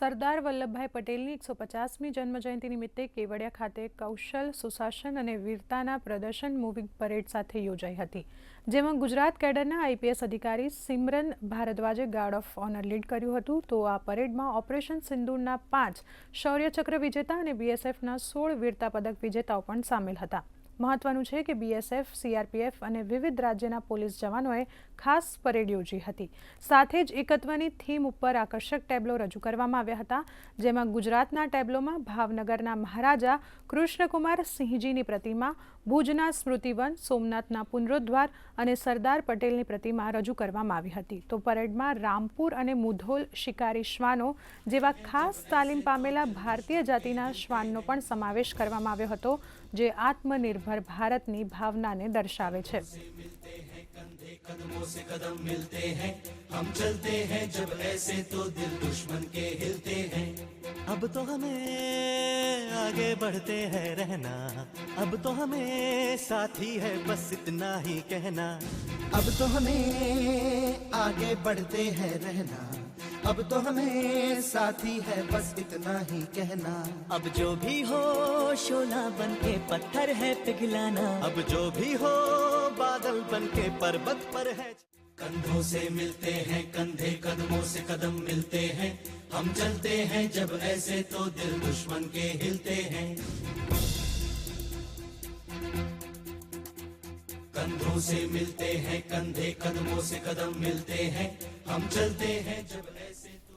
સરદાર વલ્લભભાઈ પટેલની 150મી જન્મજયંતિ નિમિત્તે કેવડિયા ખાતે કૌશલ, સુશાસન અને વીરતાના પ્રદર્શન મૂવિંગ પરેડ સાથે યોજાઈ હતી, જેમાં ગુજરાત કેડરના આઈપીએસ અધિકારી સિમરન ભારદ્વાજે ગાર્ડ ઓફ ઓનર લીડ કર્યું હતું. તો આ પરેડમાં ઓપરેશન સિંદૂરના 5 શૌર્ય ચક્ર વિજેતા અને બીએસએફના 16 વીરતા પદક વિજેતાઓ પણ સામેલ હતા. મહત્વનું છે કે બીએસએફ, સીઆરપીએફ અને વિવિધ રાજ્યના પોલીસ જવાનોએ ખાસ પરેડ યોજી હતી. સાથે જ એકત્વની થીમ ઉપર આકર્ષક ટેબ્લો રજૂ કરવામાં આવ્યા હતા, જેમાં ગુજરાતના ટેબ્લોમાં ભાવનગરના મહારાજા કૃષ્ણકુમાર સિંહજીની પ્રતિમા, ભુજના સ્મૃતિવન, સોમનાથના પુનરોદ્ધાર અને સરદાર પટેલની પ્રતિમા રજૂ કરવામાં આવી હતી. તો પરેડમાં રામપુર અને મુધોલ શિકારી શ્વાનો જેવા ખાસ તાલીમ પામેલા ભારતીય જાતિના શ્વાનનો પણ સમાવેશ કરવામાં આવ્યો હતો, જે આત્મનિર્ભર ભારતની ભાવનાને દર્શાવે છે. कदमों से कदम मिलते हैं, हम चलते हैं जब ऐसे तो दिल दुश्मन के हिलते हैं. अब तो हमें आगे बढ़ते हैं रहना, अब तो हमें साथी है बस इतना ही कहना. अब तो हमें आगे बढ़ते हैं रहना, अब तो हमें साथी है बस इतना ही कहना. अब जो भी हो शोला बन के पत्थर है पिघलाना, अब जो भी हो बादल बन के पर्वत पर है. कंधों से मिलते हैं कंधे, कदमों से कदम मिलते हैं, हम चलते हैं जब ऐसे तो दिल दुश्मन के हिलते हैं. कंधों से मिलते हैं कंधे, कदमों से कदम मिलते हैं, हम चलते हैं जब ऐसे